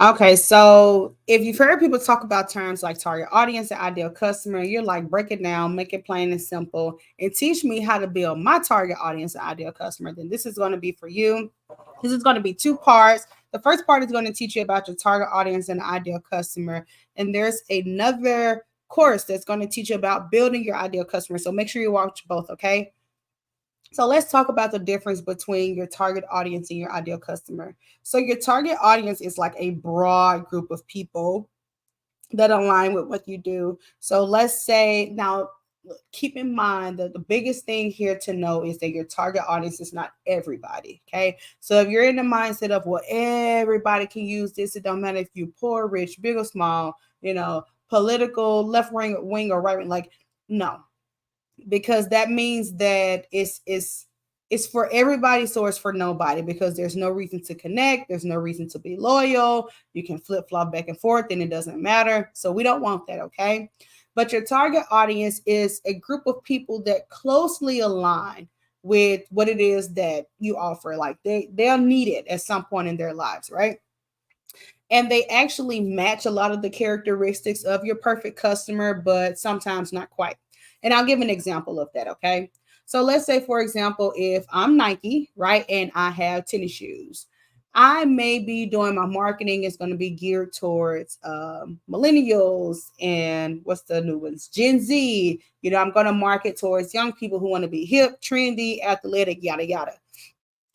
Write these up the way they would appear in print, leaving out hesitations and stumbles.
Okay, so if you've heard people talk about terms like target audience and ideal customer, you're like, break it down, make it plain and simple, and teach me how to build my target audience and ideal customer, then this is going to be for you. This is going to be two parts. The first part is going to teach you about your target audience and ideal customer. And there's another course that's going to teach you about building your ideal customer. So make sure you watch both, okay? So let's talk about the difference between your target audience and your ideal customer. So your target audience is like a broad group of people that align with what you do. So let's say now, keep in mind that the biggest thing here to know is that your target audience is not everybody. Okay. So if you're in the mindset of, well, everybody can use this, it don't matter if you're poor, rich, big or small, political, left wing or right wing, like, no, because that means that it's for everybody, so it's for nobody, because there's no reason to connect, there's no reason to be loyal, you can flip-flop back and forth and it doesn't matter. So we don't want that, okay? But your target audience is a group of people that closely align with what it is that you offer. Like they'll need it at some point in their lives, right? And they actually match a lot of the characteristics of your perfect customer, but sometimes not quite. And I'll give an example of that, okay? So let's say, for example, if I'm Nike, right, and I have tennis shoes, I may be doing my marketing is going to be geared towards millennials and what's the new ones, Gen Z. I'm going to market towards young people who want to be hip, trendy, athletic, yada yada.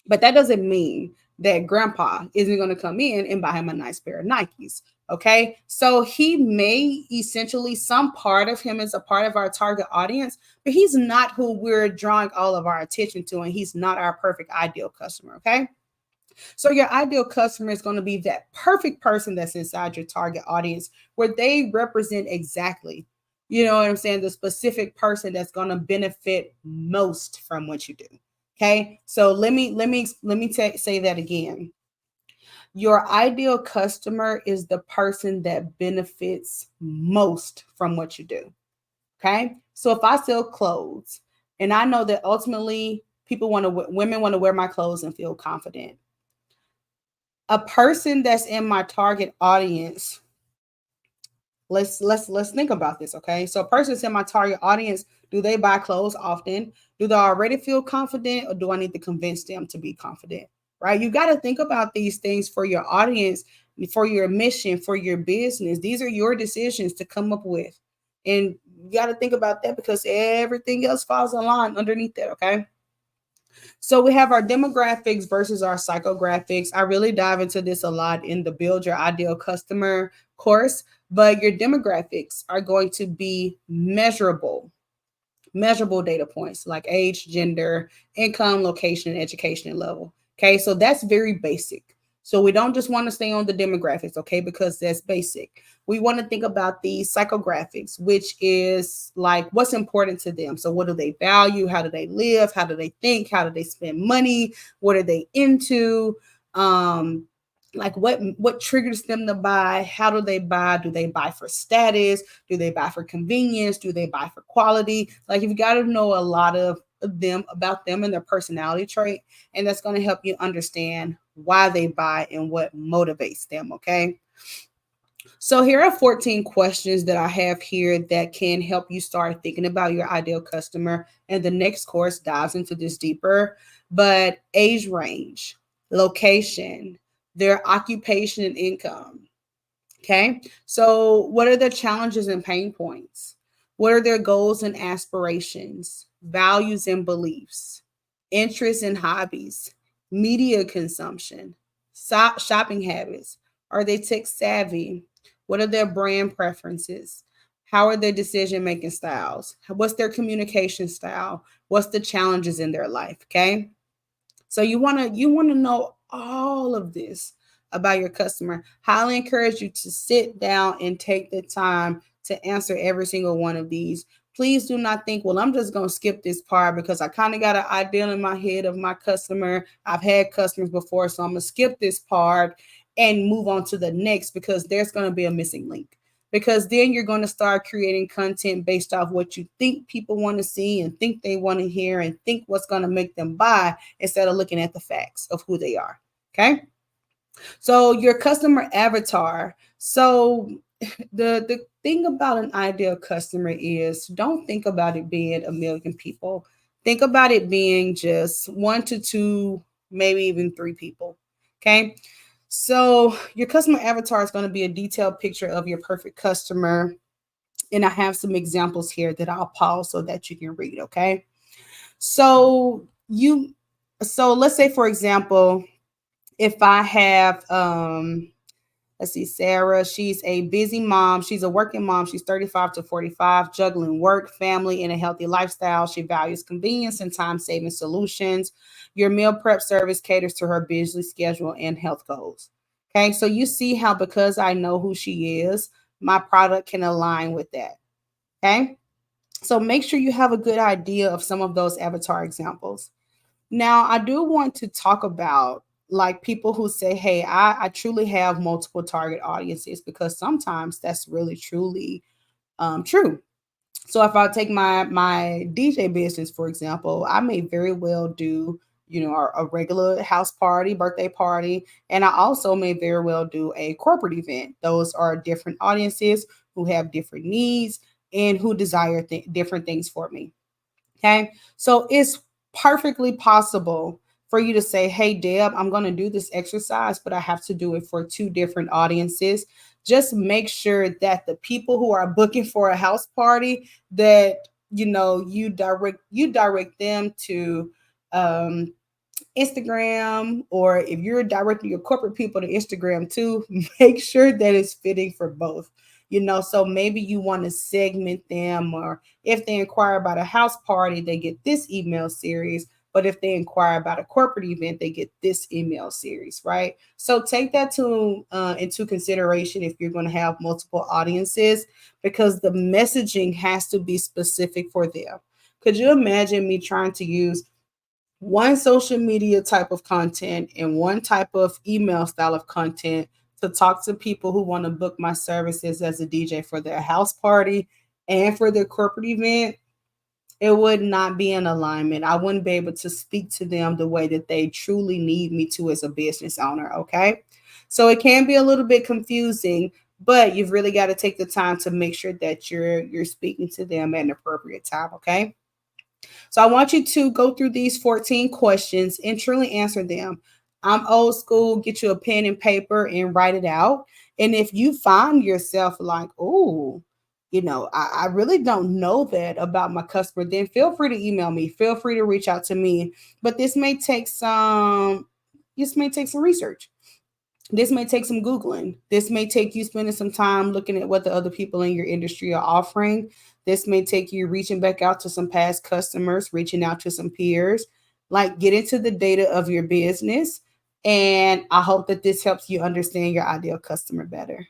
But that doesn't mean that grandpa isn't going to come in and buy him a nice pair of Nikes. Okay. So he may essentially, some part of him is a part of our target audience, but he's not who we're drawing all of our attention to. And he's not our perfect ideal customer. Okay. So your ideal customer is going to be that perfect person that's inside your target audience where they represent exactly, you know what I'm saying, the specific person that's going to benefit most from what you do. Okay? So say that again. Your ideal customer is the person that benefits most from what you do. Okay? So if I sell clothes and I know that ultimately women want to wear my clothes and feel confident, a person that's in my target audience, let's think about this, okay? So a person that's in my target audience, do they buy clothes often? Do they already feel confident, or do I need to convince them to be confident? Right? You got to think about these things for your audience, for your mission, for your business. These are your decisions to come up with, and you got to think about that because everything else falls in line underneath that, okay? So we have our demographics versus our psychographics. I really dive into this a lot in the Build Your Ideal Customer course, but your demographics are going to be measurable data points like age, gender, income, location, and education level. Okay, so that's very basic. So we don't just want to stay on the demographics, okay, because that's basic. We want to think about the psychographics, which is like what's important to them. So what do they value? How do they live? How do they think? How do they spend money? What are they into? Um, like what triggers them to buy? How do they buy? Do they buy for status? Do they buy for convenience? Do they buy for quality? Like you've got to know a lot of them about them and their personality trait, and that's going to help you understand why they buy and what motivates them. Okay. So here are 14 questions that I have here that can help you start thinking about your ideal customer. And the next course dives into this deeper. But age range, location, their occupation and income. Okay. So what are their challenges and pain points? What are their goals and aspirations, values and beliefs, interests and hobbies, media consumption, shopping habits? Are they tech savvy? What are their brand preferences? How are their decision making styles? What's their communication style? What's the challenges in their life? Okay. So you want to know all of this about your customer. Highly encourage you to sit down and take the time to answer every single one of these. Please do not think, well, I'm just going to skip this part because I kind of got an idea in my head of my customer. I've had customers before, so I'm going to skip this part and move on to the next because there's going to be a missing link. Because then you're going to start creating content based off what you think people want to see and think they want to hear and think what's going to make them buy instead of looking at the facts of who they are. Okay. So your customer avatar. So the thing about an ideal customer is don't think about it being a million people. Think about it being just one to two, maybe even three people. Okay. So your customer avatar is going to be a detailed picture of your perfect customer. And I have some examples here that I'll pause so that you can read. Okay. So so let's say for example, if I have let's see, Sarah, she's a busy mom. She's a working mom. She's 35 to 45, juggling work, family, and a healthy lifestyle. She values convenience and time saving solutions. Your meal prep service caters to her busy schedule and health goals. Okay, so you see how because I know who she is, my product can align with that. Okay, so make sure you have a good idea of some of those avatar examples. Now, I do want to talk about like people who say, hey, I truly have multiple target audiences because sometimes that's really truly true. So if I take my DJ business, for example, I may very well do, a regular house party, birthday party, and I also may very well do a corporate event. Those are different audiences who have different needs and who desire different things for me. Okay. So it's perfectly possible for you to say, hey, Deb, I'm going to do this exercise, but I have to do it for two different audiences. Just make sure that the people who are booking for a house party that you direct them to um, Instagram, or if you're directing your corporate people to Instagram too, make sure that it's fitting for both. So maybe you want to segment them, or if they inquire about a house party, they get this email series. But if they inquire about a corporate event, they get this email series, right? So take that to into consideration if you're going to have multiple audiences, because the messaging has to be specific for them. Could you imagine me trying to use one social media type of content and one type of email style of content to talk to people who want to book my services as a DJ for their house party and for their corporate event? It would not be in alignment. I wouldn't be able to speak to them the way that they truly need me to as a business owner. Okay. So it can be a little bit confusing, but you've really got to take the time to make sure that you're speaking to them at an appropriate time. Okay. So I want you to go through these 14 questions and truly answer them. I'm old school, get you a pen and paper and write it out. And if you find yourself like, oh, I really don't know that about my customer, then feel free to email me. Feel free to reach out to me. But this may take some research. This may take some Googling. This may take you spending some time looking at what the other people in your industry are offering. This may take you reaching back out to some past customers, reaching out to some peers, like get into the data of your business. And I hope that this helps you understand your ideal customer better.